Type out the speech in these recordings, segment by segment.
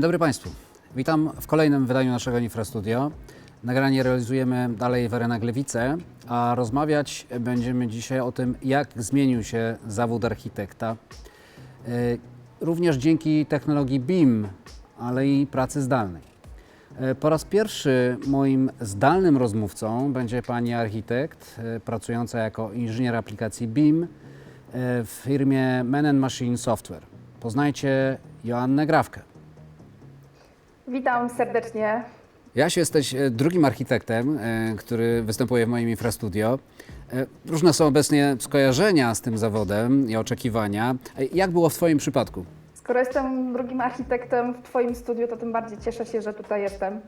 dobry Państwu. Witam w kolejnym wydaniu naszego Infrastudio. Nagranie realizujemy dalej w Arenach Gliwice, a rozmawiać będziemy dzisiaj o tym, jak zmienił się zawód architekta. Również dzięki technologii BIM, ale i pracy zdalnej. Po raz pierwszy moim zdalnym rozmówcą będzie pani architekt pracująca jako inżynier aplikacji BIM w firmie Man & Machine Software. Poznajcie Joannę Grawkę. Witam serdecznie. Jasiu, jesteś drugim architektem, który występuje w moim Infrastudio. Różne są obecnie skojarzenia z tym zawodem i oczekiwania. Jak było w Twoim przypadku? Skoro jestem drugim architektem w Twoim studiu, to tym bardziej cieszę się, że tutaj jestem.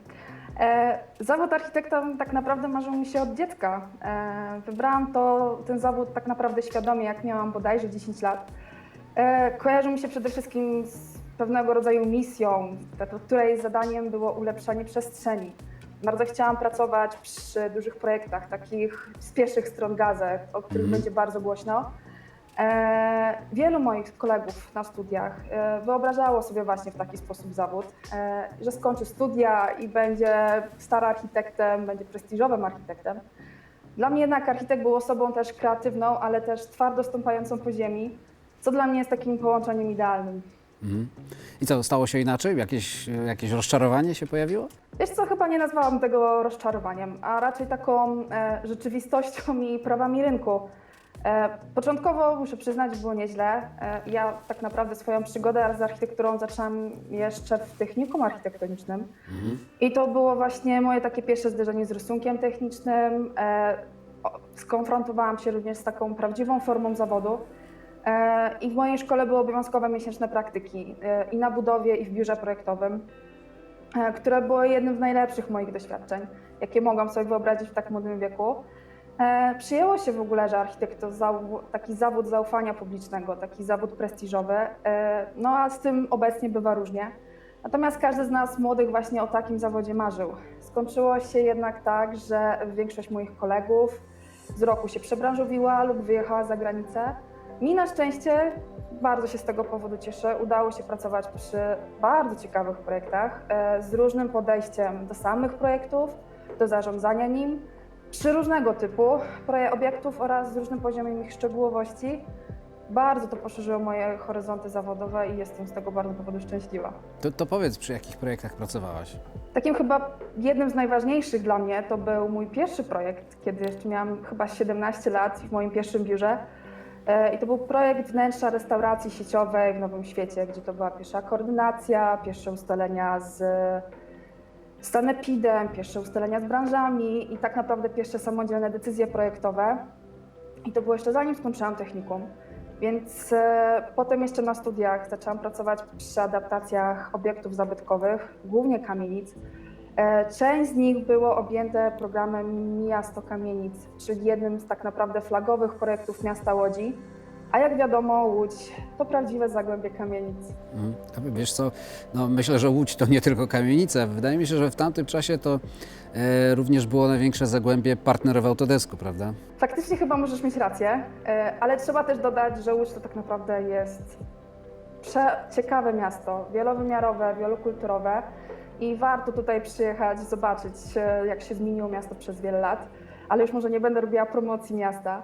Zawód architekta tak naprawdę marzył mi się od dziecka. Wybrałam ten zawód tak naprawdę świadomie, jak miałam bodajże 10 lat. Kojarzył mi się przede wszystkim z pewnego rodzaju misją, której zadaniem było ulepszanie przestrzeni. Bardzo chciałam pracować przy dużych projektach, takich z pierwszych stron gazet, o których będzie bardzo głośno. Wielu moich kolegów na studiach wyobrażało sobie właśnie w taki sposób zawód, że skończy studia i będzie star architektem, będzie prestiżowym architektem. Dla mnie jednak architekt był osobą też kreatywną, ale też twardo stąpającą po ziemi, co dla mnie jest takim połączeniem idealnym. I co, stało się inaczej? Jakieś rozczarowanie się pojawiło? Wiesz co, chyba nie nazwałam tego rozczarowaniem, a raczej taką rzeczywistością i prawami rynku. Początkowo, muszę przyznać, było nieźle. Ja tak naprawdę swoją przygodę z architekturą zaczęłam jeszcze w technikum architektonicznym. I to było właśnie moje takie pierwsze zderzenie z rysunkiem technicznym. Skonfrontowałam się również z taką prawdziwą formą zawodu. I w mojej szkole były obowiązkowe miesięczne praktyki i na budowie, i w biurze projektowym, które były jednym z najlepszych moich doświadczeń, jakie mogłam sobie wyobrazić w tak młodym wieku. Przyjęło się w ogóle, że architekt to taki zawód zaufania publicznego, taki zawód prestiżowy, no a z tym obecnie bywa różnie. Natomiast każdy z nas młodych właśnie o takim zawodzie marzył. Skończyło się jednak tak, że większość moich kolegów z roku się przebranżowiła lub wyjechała za granicę. Mi na szczęście, bardzo się z tego powodu cieszę, udało się pracować przy bardzo ciekawych projektach z różnym podejściem do samych projektów, do zarządzania nim, przy różnego typu obiektów oraz z różnym poziomem ich szczegółowości. Bardzo to poszerzyło moje horyzonty zawodowe i jestem z tego bardzo powodu szczęśliwa. To powiedz, przy jakich projektach pracowałaś? Takim chyba jednym z najważniejszych dla mnie to był mój pierwszy projekt, kiedy jeszcze miałam chyba 17 lat w moim pierwszym biurze. I to był projekt wnętrza restauracji sieciowej w Nowym Świecie, gdzie to była pierwsza koordynacja, pierwsze ustalenia z sanepidem, pierwsze ustalenia z branżami i tak naprawdę pierwsze samodzielne decyzje projektowe. I to było jeszcze zanim skończyłam technikum. Więc potem jeszcze na studiach zaczęłam pracować przy adaptacjach obiektów zabytkowych, głównie kamienic. Część z nich było objęte programem Miasto Kamienic, czyli jednym z tak naprawdę flagowych projektów miasta Łodzi. A jak wiadomo, Łódź to prawdziwe zagłębie kamienic. Wiesz co, no myślę, że Łódź to nie tylko kamienica. Wydaje mi się, że w tamtym czasie to również było największe zagłębie partner w Autodesku, prawda? Faktycznie chyba możesz mieć rację, ale trzeba też dodać, że Łódź to tak naprawdę jest ciekawe miasto, wielowymiarowe, wielokulturowe i warto tutaj przyjechać, zobaczyć, jak się zmieniło miasto przez wiele lat, ale już może nie będę robiła promocji miasta.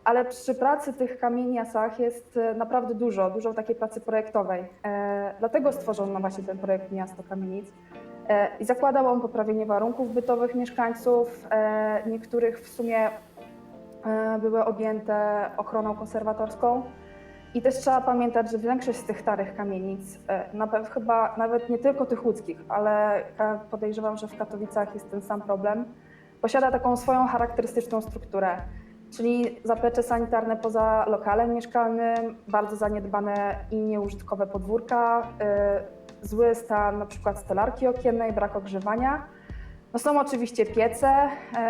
Ale przy pracy w tych kamieniasach jest naprawdę dużo takiej pracy projektowej. Dlatego stworzono właśnie ten projekt Miasto Kamienic. I zakładał on poprawienie warunków bytowych mieszkańców. Niektórych w sumie były objęte ochroną konserwatorską. I też trzeba pamiętać, że większość z tych starych kamienic, chyba nawet nie tylko tych łódzkich, ale podejrzewam, że w Katowicach jest ten sam problem, posiada taką swoją charakterystyczną strukturę. Czyli zaplecze sanitarne poza lokalem mieszkalnym, bardzo zaniedbane i nieużytkowe podwórka, zły stan na przykład stolarki okiennej, brak ogrzewania. No są oczywiście piece,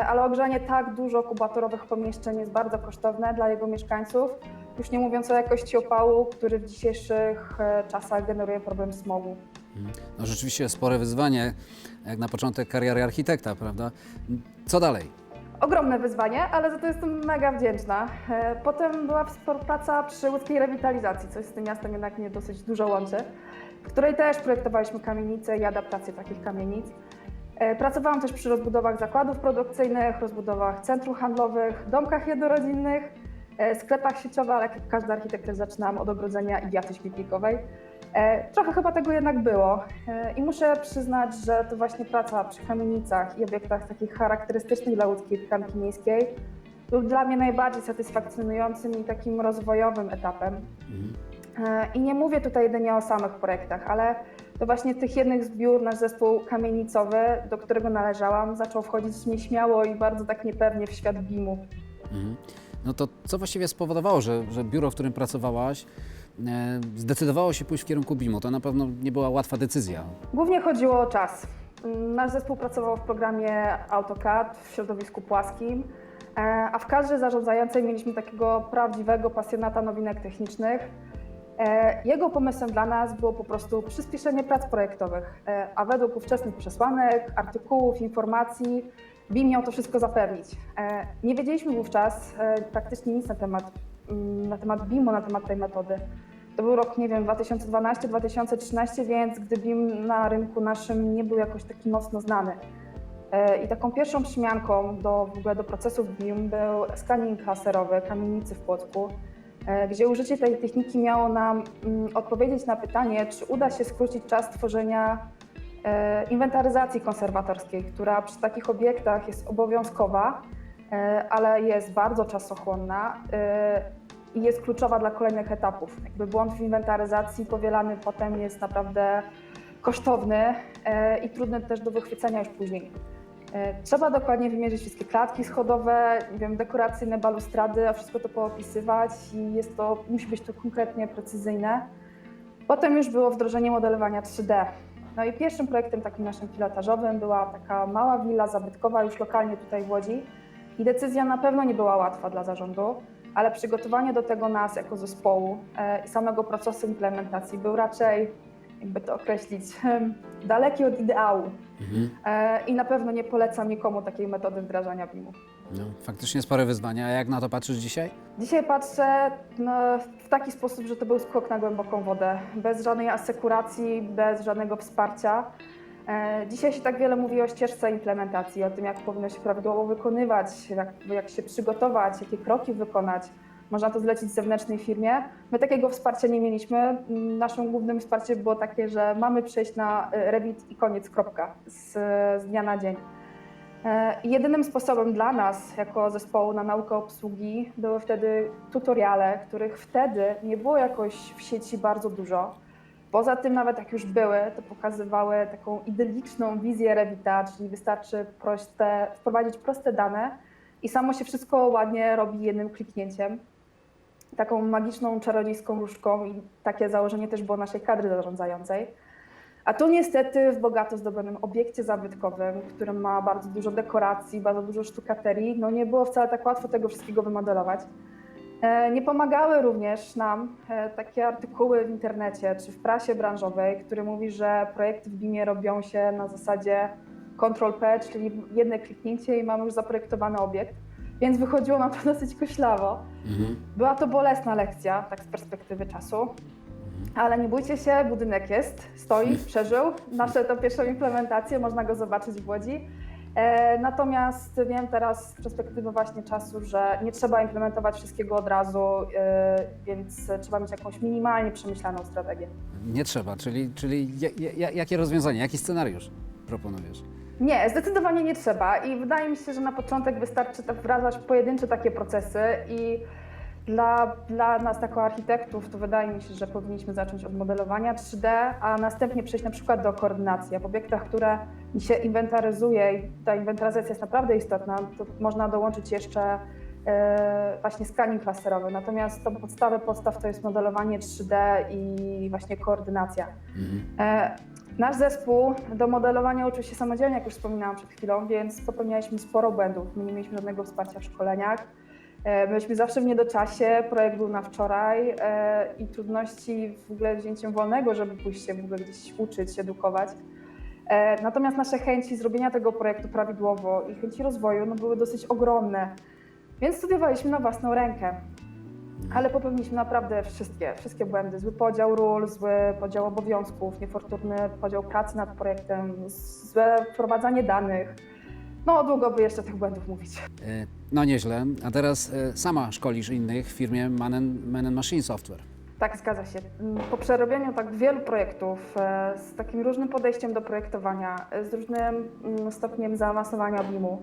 ale ogrzanie tak dużo kubatorowych pomieszczeń jest bardzo kosztowne dla jego mieszkańców, już nie mówiąc o jakości opału, który w dzisiejszych czasach generuje problem smogu. No rzeczywiście spore wyzwanie, jak na początek kariery architekta, prawda? Co dalej? Ogromne wyzwanie, ale za to jestem mega wdzięczna. Potem była współpraca przy łódzkiej rewitalizacji, coś z tym miastem jednak mnie dosyć dużo łączy. w której też projektowaliśmy kamienice i adaptację takich kamienic. Pracowałam też przy rozbudowach zakładów produkcyjnych, rozbudowach centrów handlowych, domkach jednorodzinnych, sklepach sieciowych, ale jak każdy architekt też zaczynałam od ogrodzenia i wiaty śmietnikowej. Trochę chyba tego jednak było i muszę przyznać, że to właśnie praca przy kamienicach i obiektach takich charakterystycznych dla łódzkiej tkanki miejskiej był dla mnie najbardziej satysfakcjonującym i takim rozwojowym etapem. I nie mówię tutaj jedynie o samych projektach, ale to właśnie tych jednych zbiór nasz zespół kamienicowy, do którego należałam, zaczął wchodzić nieśmiało i bardzo tak niepewnie w świat BIM-u. No to co właściwie spowodowało, że biuro, w którym pracowałaś, zdecydowało się pójść w kierunku BIM-u? To na pewno nie była łatwa decyzja. Głównie chodziło o czas. Nasz zespół pracował w programie AutoCAD w środowisku płaskim, a w kadrze zarządzającej mieliśmy takiego prawdziwego pasjonata nowinek technicznych. Jego pomysłem dla nas było po prostu przyspieszenie prac projektowych, a według ówczesnych przesłanek, artykułów, informacji BIM miał to wszystko zapewnić. Nie wiedzieliśmy wówczas praktycznie nic na temat BIM-u, na temat tej metody. To był rok, nie wiem, 2012-2013, więc gdy BIM na rynku naszym nie był jakoś taki mocno znany. I taką pierwszą przemianką w ogóle do procesów BIM był scanning laserowy kamienicy w Płocku, gdzie użycie tej techniki miało nam odpowiedzieć na pytanie, czy uda się skrócić czas tworzenia inwentaryzacji konserwatorskiej, która przy takich obiektach jest obowiązkowa, ale jest bardzo czasochłonna i jest kluczowa dla kolejnych etapów. Jakby błąd w inwentaryzacji powielany potem jest naprawdę kosztowny i trudny też do wychwycenia już później. Trzeba dokładnie wymierzyć wszystkie klatki schodowe, nie wiem, dekoracyjne balustrady, a wszystko to poopisywać i musi być to konkretnie precyzyjne. Potem już było wdrożenie modelowania 3D. No i pierwszym projektem takim naszym pilotażowym była taka mała willa zabytkowa już lokalnie tutaj w Łodzi i decyzja na pewno nie była łatwa dla zarządu, ale przygotowanie do tego nas jako zespołu i samego procesu implementacji był raczej, jakby to określić, daleki od ideału. I na pewno nie polecam nikomu takiej metody wdrażania BIM-u. No, faktycznie spore wyzwania. A jak na to patrzysz dzisiaj? Dzisiaj patrzę w taki sposób, że to był skok na głęboką wodę, bez żadnej asekuracji, bez żadnego wsparcia. Dzisiaj się tak wiele mówi o ścieżce implementacji, o tym, jak powinno się prawidłowo wykonywać, jak się przygotować, jakie kroki wykonać. Można to zlecić zewnętrznej firmie. My takiego wsparcia nie mieliśmy. Naszym głównym wsparciem było takie, że mamy przejść na Revit i koniec, kropka, z dnia na dzień. Jedynym sposobem dla nas, jako zespołu na naukę obsługi, były wtedy tutoriale, których wtedy nie było jakoś w sieci bardzo dużo. Poza tym, nawet jak już były, to pokazywały taką idyliczną wizję Revita, czyli wystarczy wprowadzić proste dane i samo się wszystko ładnie robi jednym kliknięciem. Taką magiczną, czarodziejską różdżką i takie założenie też było naszej kadry zarządzającej. A tu niestety w bogato zdobionym obiekcie zabytkowym, w którym ma bardzo dużo dekoracji, bardzo dużo sztukaterii, no nie było wcale tak łatwo tego wszystkiego wymodelować. Nie pomagały również nam takie artykuły w internecie czy w prasie branżowej, które mówi, że projekty w BIM-ie robią się na zasadzie Ctrl+P, czyli jedno kliknięcie i mamy już zaprojektowany obiekt, więc wychodziło nam to dosyć koślawo. Była to bolesna lekcja, tak z perspektywy czasu, ale nie bójcie się, budynek jest, stoi, przeżył. Nasze to pierwszą implementację, można go zobaczyć w Łodzi. Natomiast wiem teraz z perspektywy właśnie czasu, że nie trzeba implementować wszystkiego od razu, więc trzeba mieć jakąś minimalnie przemyślaną strategię. Nie trzeba, czyli jakie rozwiązanie, jaki scenariusz proponujesz? Nie, zdecydowanie nie trzeba i wydaje mi się, że na początek wystarczy wdrażać pojedyncze takie procesy i dla nas jako architektów to wydaje mi się, że powinniśmy zacząć od modelowania 3D, a następnie przejść na przykład do koordynacji. A w obiektach, które się inwentaryzuje i ta inwentaryzacja jest naprawdę istotna, to można dołączyć jeszcze właśnie scanning laserowy. Natomiast to podstawę podstaw to jest modelowanie 3D i właśnie koordynacja. Nasz zespół do modelowania uczył się samodzielnie, jak już wspominałam przed chwilą, więc popełnialiśmy sporo błędów. My nie mieliśmy żadnego wsparcia w szkoleniach. Byliśmy zawsze w niedoczasie, projekt był na wczoraj i trudności w ogóle wzięciem wolnego, żeby pójść się w ogóle gdzieś uczyć, edukować. Natomiast nasze chęci zrobienia tego projektu prawidłowo i chęci rozwoju były dosyć ogromne, więc studiowaliśmy na własną rękę. ale popełniliśmy naprawdę wszystkie błędy. Zły podział ról, zły podział obowiązków, niefortunny podział pracy nad projektem, złe wprowadzanie danych. No, długo by jeszcze tych błędów mówić. No nieźle. A teraz sama szkolisz innych w firmie Man Machine Software. Tak, zgadza się. Po przerobieniu tak wielu projektów z takim różnym podejściem do projektowania, z różnym stopniem zaawansowania BIM-u,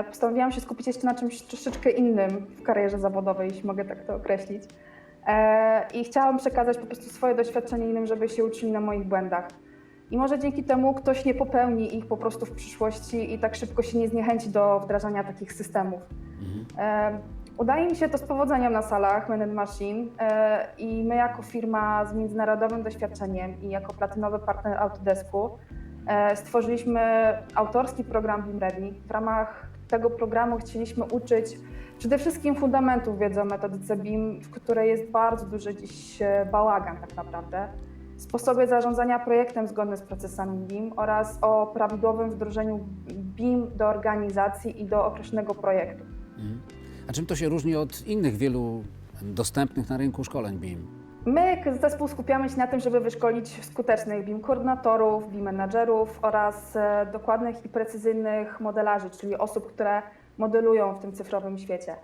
postanowiłam się skupić jeszcze na czymś troszeczkę innym w karierze zawodowej, jeśli mogę tak to określić. I chciałam przekazać po prostu swoje doświadczenie innym, żeby się uczyli na moich błędach. I może dzięki temu ktoś nie popełni ich po prostu w przyszłości i tak szybko się nie zniechęci do wdrażania takich systemów. Udaje mi się to z powodzeniem na salach Man Machine i my jako firma z międzynarodowym doświadczeniem i jako platynowy partner Autodesku stworzyliśmy autorski program BIM Ready. W ramach tego programu chcieliśmy uczyć przede wszystkim fundamentów wiedzy o metodyce BIM, w której jest bardzo duży dziś bałagan tak naprawdę, sposobie zarządzania projektem zgodne z procesami BIM oraz o prawidłowym wdrożeniu BIM do organizacji i do określonego projektu. A czym to się różni od innych wielu dostępnych na rynku szkoleń BIM? My jako zespół skupiamy się na tym, żeby wyszkolić skutecznych BIM koordynatorów, BIM menadżerów oraz dokładnych i precyzyjnych modelarzy, czyli osób, które modelują w tym cyfrowym świecie.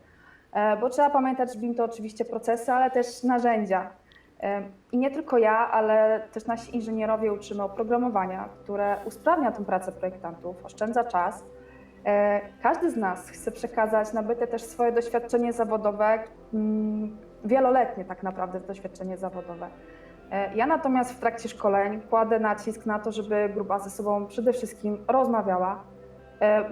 Bo trzeba pamiętać, że BIM to oczywiście procesy, ale też narzędzia. I nie tylko ja, ale też nasi inżynierowie uczymy oprogramowania, które usprawnia tę pracę projektantów, oszczędza czas. Każdy z nas chce przekazać nabyte też swoje doświadczenie zawodowe, wieloletnie tak naprawdę doświadczenie zawodowe. Ja natomiast w trakcie szkoleń kładę nacisk na to, żeby grupa ze sobą przede wszystkim rozmawiała,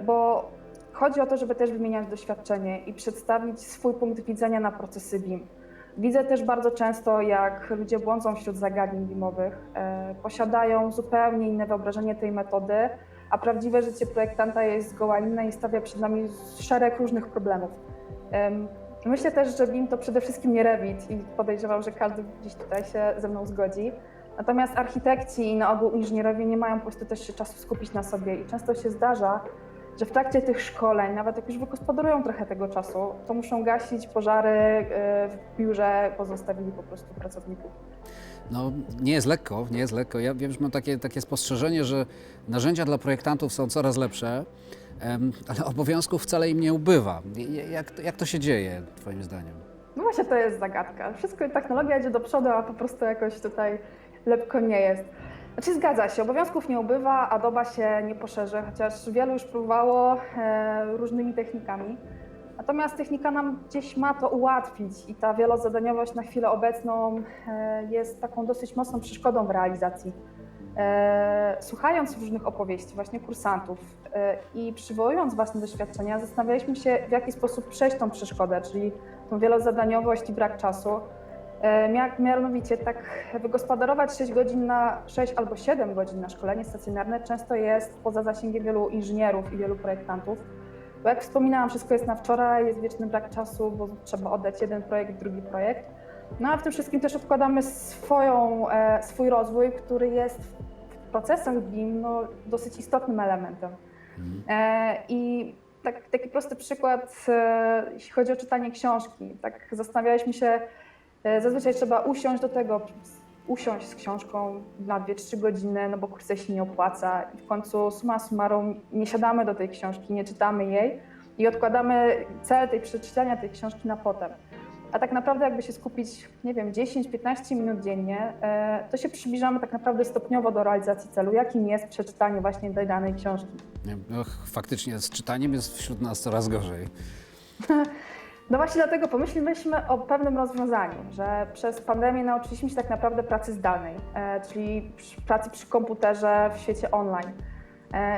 bo chodzi o to, żeby też wymieniać doświadczenie i przedstawić swój punkt widzenia na procesy BIM. Widzę też bardzo często, jak ludzie błądzą wśród zagadnień BIM-owych, posiadają zupełnie inne wyobrażenie tej metody, a prawdziwe życie projektanta jest zgoła inne i stawia przed nami szereg różnych problemów. Myślę też, że BIM to przede wszystkim nie Revit i podejrzewam, że każdy gdzieś tutaj się ze mną zgodzi. Natomiast architekci i na ogół inżynierowie nie mają po prostu też się czasu skupić na sobie i często się zdarza, że w trakcie tych szkoleń, nawet jak już wygospodarują trochę tego czasu, to muszą gasić pożary w biurze, pozostawili po prostu pracowników. No, nie jest lekko, nie jest lekko. Ja wiem, że mam takie spostrzeżenie, że narzędzia dla projektantów są coraz lepsze, ale obowiązków wcale im nie ubywa. Jak to się dzieje, Twoim zdaniem? No właśnie to jest zagadka. Wszystko, technologia idzie do przodu, a po prostu jakoś tutaj lepko nie jest. Znaczy zgadza się, obowiązków nie ubywa, a doba się nie poszerzy, chociaż wielu już próbowało różnymi technikami. Natomiast technika nam gdzieś ma to ułatwić i ta wielozadaniowość na chwilę obecną jest taką dosyć mocną przeszkodą w realizacji. Słuchając różnych opowieści właśnie kursantów i przywołując własne doświadczenia, zastanawialiśmy się, w jaki sposób przejść tą przeszkodę, czyli tą wielozadaniowość i brak czasu. Mianowicie tak wygospodarować 6 albo 7 godzin na szkolenie stacjonarne często jest poza zasięgiem wielu inżynierów i wielu projektantów. Bo jak wspominałam, wszystko jest na wczoraj, jest wieczny brak czasu, bo trzeba oddać jeden projekt, drugi projekt. No a w tym wszystkim też odkładamy swój rozwój, który jest w procesach BIM dosyć istotnym elementem. I taki prosty przykład, jeśli chodzi o czytanie książki. Tak zastanawialiśmy się, zazwyczaj trzeba usiąść z książką na 2-3 godziny, no bo kursy się nie opłaca i w końcu summa summarum nie siadamy do tej książki, nie czytamy jej i odkładamy cel przeczytania tej książki na potem. A tak naprawdę jakby się skupić, nie wiem, 10-15 minut dziennie, to się przybliżamy tak naprawdę stopniowo do realizacji celu, jakim jest przeczytanie właśnie tej danej książki. No, faktycznie z czytaniem jest wśród nas coraz gorzej. No właśnie dlatego pomyśleliśmy o pewnym rozwiązaniu, że przez pandemię nauczyliśmy się tak naprawdę pracy zdalnej, czyli pracy przy komputerze w świecie online.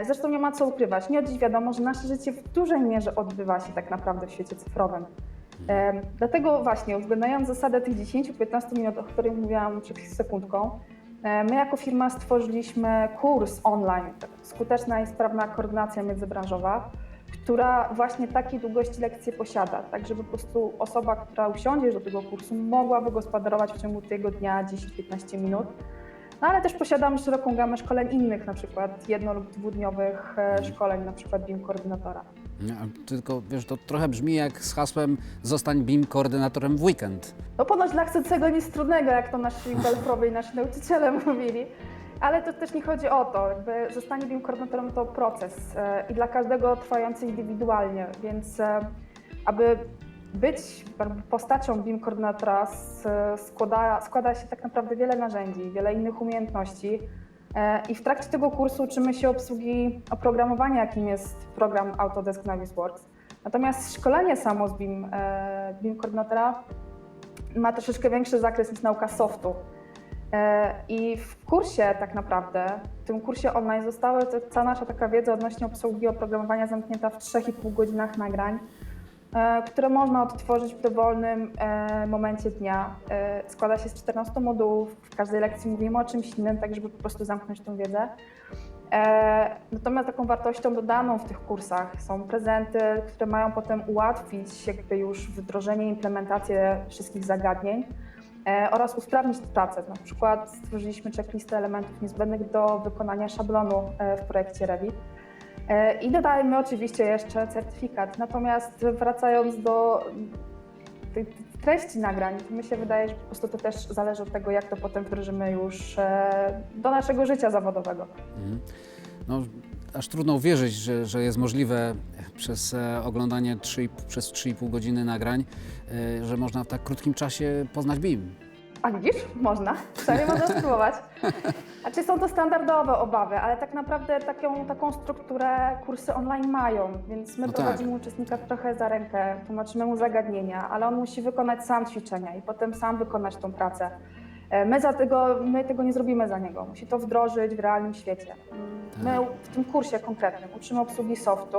Zresztą nie ma co ukrywać, nie od dziś wiadomo, że nasze życie w dużej mierze odbywa się tak naprawdę w świecie cyfrowym. Dlatego właśnie, uwzględniając zasadę tych 10-15 minut, o których mówiłam przed sekundką, my jako firma stworzyliśmy kurs online, skuteczna i sprawna koordynacja międzybranżowa, która właśnie takiej długości lekcje posiada, tak żeby po prostu osoba, która usiądzie do tego kursu, mogła wygospodarować w ciągu tego dnia 10-15 minut. No ale też posiadamy szeroką gamę szkoleń innych, na przykład 1- lub 2-dniowych szkoleń, na przykład BIM koordynatora. Tylko wiesz, to trochę brzmi jak z hasłem zostań BIM koordynatorem w weekend. No ponoć dla chcącego nic trudnego, jak to nasi belfrowie i nasi nauczyciele mówili. Ale to też nie chodzi o to, jakby zostanie BIM koordynatorem to proces i dla każdego trwający indywidualnie, więc aby być postacią BIM koordynatora składa się tak naprawdę wiele narzędzi, wiele innych umiejętności i w trakcie tego kursu uczymy się obsługi oprogramowania, jakim jest program Autodesk Navisworks. Natomiast szkolenie samo z BIM koordynatora ma troszeczkę większy zakres niż nauka softu. I w kursie tak naprawdę, w tym kursie online została cała nasza taka wiedza odnośnie obsługi oprogramowania zamknięta w 3,5 godzinach nagrań, które można odtworzyć w dowolnym momencie dnia. Składa się z 14 modułów, w każdej lekcji mówimy o czymś innym, tak żeby po prostu zamknąć tą wiedzę. Natomiast taką wartością dodaną w tych kursach są prezenty, które mają potem ułatwić jakby już wdrożenie, implementację wszystkich zagadnień oraz usprawnić pracę. Na przykład stworzyliśmy checklistę elementów niezbędnych do wykonania szablonu w projekcie Revit. I dodajmy oczywiście jeszcze certyfikat. Natomiast wracając do tej treści nagrań, to mi się wydaje, że po prostu to też zależy od tego, jak to potem wdrożymy już do naszego życia zawodowego. No, aż trudno uwierzyć, że jest możliwe przez oglądanie przez 3,5 godziny nagrań, że można w tak krótkim czasie poznać BIM. A widzisz? Można. Przynajmniej można spróbować. Znaczy są to standardowe obawy, ale tak naprawdę taką strukturę kursy online mają, więc my prowadzimy uczestnika trochę za rękę, tłumaczymy mu zagadnienia, ale on musi wykonać sam ćwiczenia i potem sam wykonać tą pracę. My tego nie zrobimy za niego, musi to wdrożyć w realnym świecie. My w tym kursie konkretnym uczymy obsługi softu,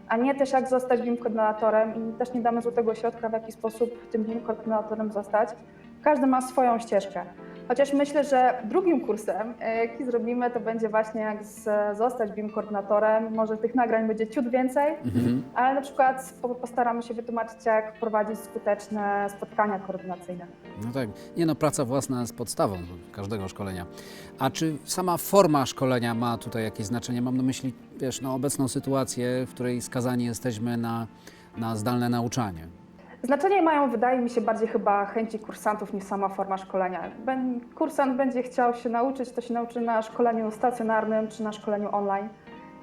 a nie też jak zostać BIM koordynatorem i też nie damy złotego środka, w jaki sposób tym BIM koordynatorem zostać. Każdy ma swoją ścieżkę. Chociaż myślę, że drugim kursem, jaki zrobimy, to będzie właśnie jak zostać BIM koordynatorem. Może tych nagrań będzie ciut więcej, ale na przykład postaramy się wytłumaczyć, jak prowadzić skuteczne spotkania koordynacyjne. No tak, praca własna jest podstawą każdego szkolenia. A czy sama forma szkolenia ma tutaj jakieś znaczenie? Mam na myśli, obecną sytuację, w której skazani jesteśmy na zdalne nauczanie. Znaczenie mają, wydaje mi się, bardziej chyba chęci kursantów niż sama forma szkolenia. Kursant będzie chciał się nauczyć, to się nauczy na szkoleniu stacjonarnym czy na szkoleniu online.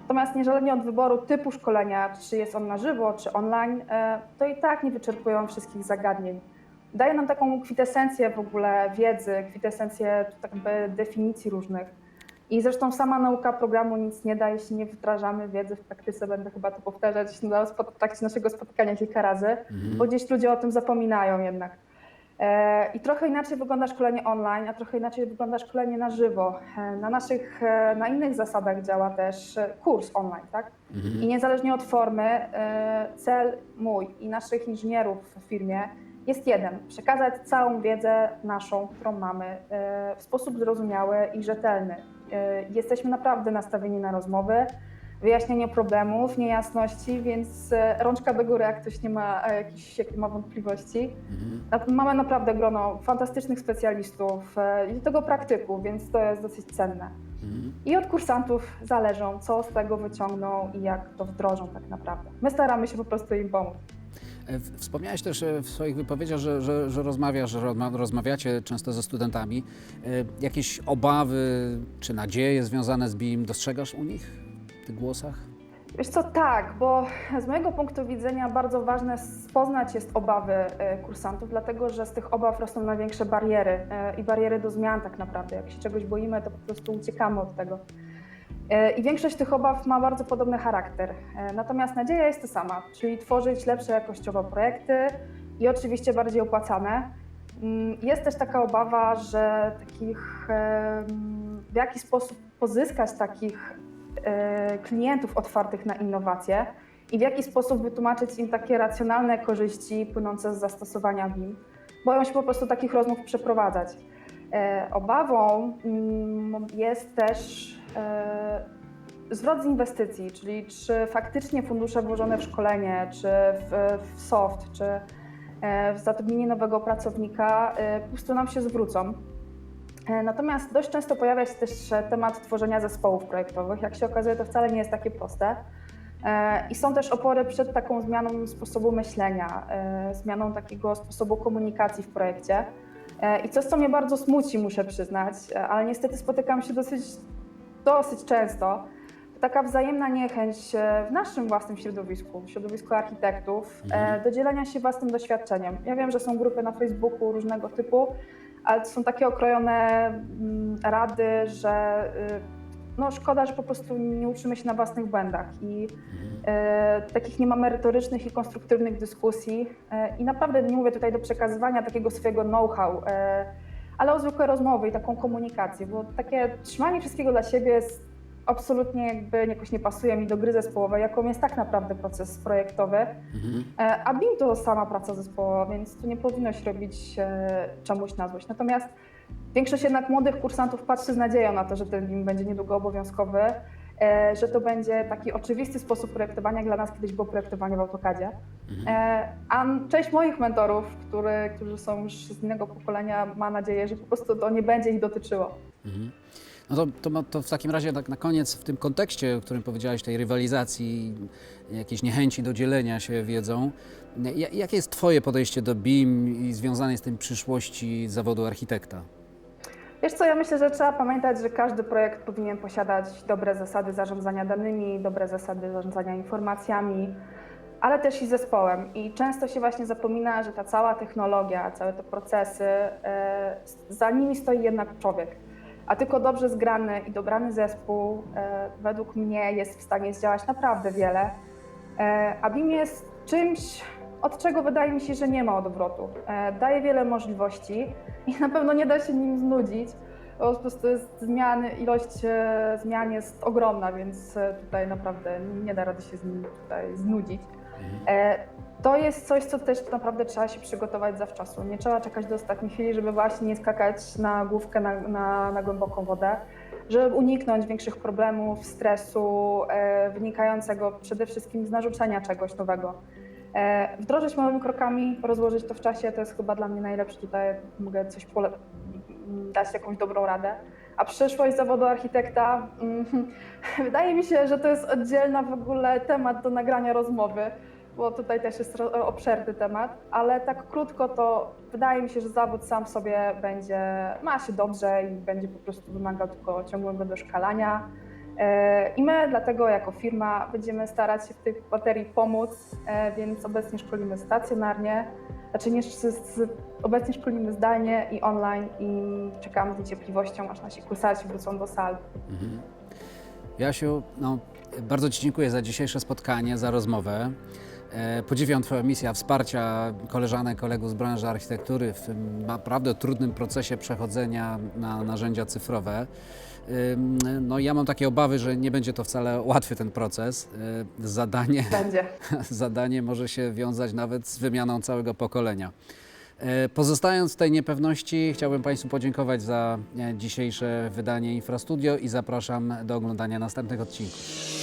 Natomiast niezależnie od wyboru typu szkolenia, czy jest on na żywo, czy online, to i tak nie wyczerpują wszystkich zagadnień. Daje nam taką kwintesencję w ogóle wiedzy, kwintesencję tak jakby definicji różnych. I zresztą sama nauka programu nic nie da, jeśli nie wdrażamy wiedzy w praktyce. Będę chyba to powtarzać w trakcie naszego spotkania kilka razy, bo gdzieś ludzie o tym zapominają jednak. I trochę inaczej wygląda szkolenie online, a trochę inaczej wygląda szkolenie na żywo. Na innych zasadach działa też kurs online, tak? I niezależnie od formy, cel mój i naszych inżynierów w firmie jest jeden: przekazać całą wiedzę naszą, którą mamy, w sposób zrozumiały i rzetelny. Jesteśmy naprawdę nastawieni na rozmowy, wyjaśnienie problemów, niejasności, więc rączka do góry, jak ktoś nie ma ma wątpliwości. Mamy naprawdę grono fantastycznych specjalistów i do tego praktyków, więc to jest dosyć cenne. I od kursantów zależą, co z tego wyciągną i jak to wdrożą tak naprawdę. My staramy się po prostu im pomóc. Wspomniałeś też w swoich wypowiedziach, że rozmawiacie często ze studentami. Jakieś obawy czy nadzieje związane z BIM dostrzegasz u nich w tych głosach? Wiesz co, tak, bo z mojego punktu widzenia bardzo ważne poznać jest obawy kursantów, dlatego że z tych obaw rosną największe bariery i bariery do zmian tak naprawdę. Jak się czegoś boimy, to po prostu uciekamy od tego. I większość tych obaw ma bardzo podobny charakter. Natomiast nadzieja jest ta sama, czyli tworzyć lepsze jakościowo projekty i oczywiście bardziej opłacane. Jest też taka obawa, że w jaki sposób pozyskać takich klientów otwartych na innowacje i w jaki sposób wytłumaczyć im takie racjonalne korzyści płynące z zastosowania BIM. Boją się po prostu takich rozmów przeprowadzać. Obawą jest też zwrot z inwestycji, czyli czy faktycznie fundusze włożone w szkolenie, czy w soft, czy w zatrudnienie nowego pracownika po prostu nam się zwrócą. Natomiast dość często pojawia się też temat tworzenia zespołów projektowych. Jak się okazuje, to wcale nie jest takie proste. I są też opory przed taką zmianą sposobu myślenia, zmianą takiego sposobu komunikacji w projekcie. I coś, co mnie bardzo smuci, muszę przyznać, ale niestety spotykam się dosyć często, to taka wzajemna niechęć w naszym własnym środowisku, w środowisku architektów, do dzielenia się własnym doświadczeniem. Ja wiem, że są grupy na Facebooku różnego typu, ale to są takie okrojone rady, że no szkoda, że po prostu nie uczymy się na własnych błędach i takich nie ma merytorycznych i konstruktywnych dyskusji. I naprawdę nie mówię tutaj do przekazywania takiego swojego know-how, ale o zwykłe rozmowy i taką komunikację, bo takie trzymanie wszystkiego dla siebie jest absolutnie jakby jakoś nie pasuje mi do gry zespołowej, jaką jest tak naprawdę proces projektowy, a BIM to sama praca zespołowa, więc tu nie powinno się robić czemuś na złość. Natomiast większość jednak młodych kursantów patrzy z nadzieją na to, że ten BIM będzie niedługo obowiązkowy, że to będzie taki oczywisty sposób projektowania, jak dla nas kiedyś było projektowanie w AutoCADzie. A część moich mentorów, którzy są już z innego pokolenia, ma nadzieję, że po prostu to nie będzie ich dotyczyło. No to w takim razie tak na koniec w tym kontekście, o którym powiedziałaś, tej rywalizacji, jakiejś niechęci do dzielenia się wiedzą, jakie jest Twoje podejście do BIM i związanej z tym przyszłości zawodu architekta? Wiesz co, ja myślę, że trzeba pamiętać, że każdy projekt powinien posiadać dobre zasady zarządzania danymi, dobre zasady zarządzania informacjami, ale też i zespołem. I często się właśnie zapomina, że ta cała technologia, całe te procesy, za nimi stoi jednak człowiek. A tylko dobrze zgrany i dobrany zespół według mnie jest w stanie zdziałać naprawdę wiele. A BIM jest czymś, od czego wydaje mi się, że nie ma odwrotu. Daje wiele możliwości i na pewno nie da się nim znudzić, bo po prostu ilość zmian jest ogromna, więc tutaj naprawdę nie da rady się z nim tutaj znudzić. To jest coś, co też naprawdę trzeba się przygotować zawczasu. Nie trzeba czekać do ostatniej chwili, żeby właśnie nie skakać na główkę na głęboką wodę, żeby uniknąć większych problemów, stresu wynikającego przede wszystkim z narzucenia czegoś nowego. Wdrożyć małymi krokami, rozłożyć to w czasie, to jest chyba dla mnie najlepsze. Tutaj mogę dać jakąś dobrą radę. A przyszłość zawodu architekta, wydaje mi się, że to jest oddzielny w ogóle temat do nagrania rozmowy, bo tutaj też jest obszerny temat, ale tak krótko to wydaje mi się, że zawód sam w sobie ma się dobrze i będzie po prostu wymagał tylko ciągłego doszkalania. I my dlatego jako firma będziemy starać się w tej materii pomóc, więc obecnie szkolimy stacjonarnie, obecnie szkolimy zdalnie i online i czekamy z niecierpliwością, aż nasi kursanci wrócą do sal. Jasiu, bardzo Ci dziękuję za dzisiejsze spotkanie, za rozmowę. Podziwiam Twoją misję wsparcia koleżanek, kolegów z branży architektury w tym naprawdę trudnym procesie przechodzenia na narzędzia cyfrowe. No ja mam takie obawy, że nie będzie to wcale łatwy ten proces. Zadanie może się wiązać nawet z wymianą całego pokolenia. Pozostając w tej niepewności, chciałbym Państwu podziękować za dzisiejsze wydanie Infrastudio i zapraszam do oglądania następnych odcinków.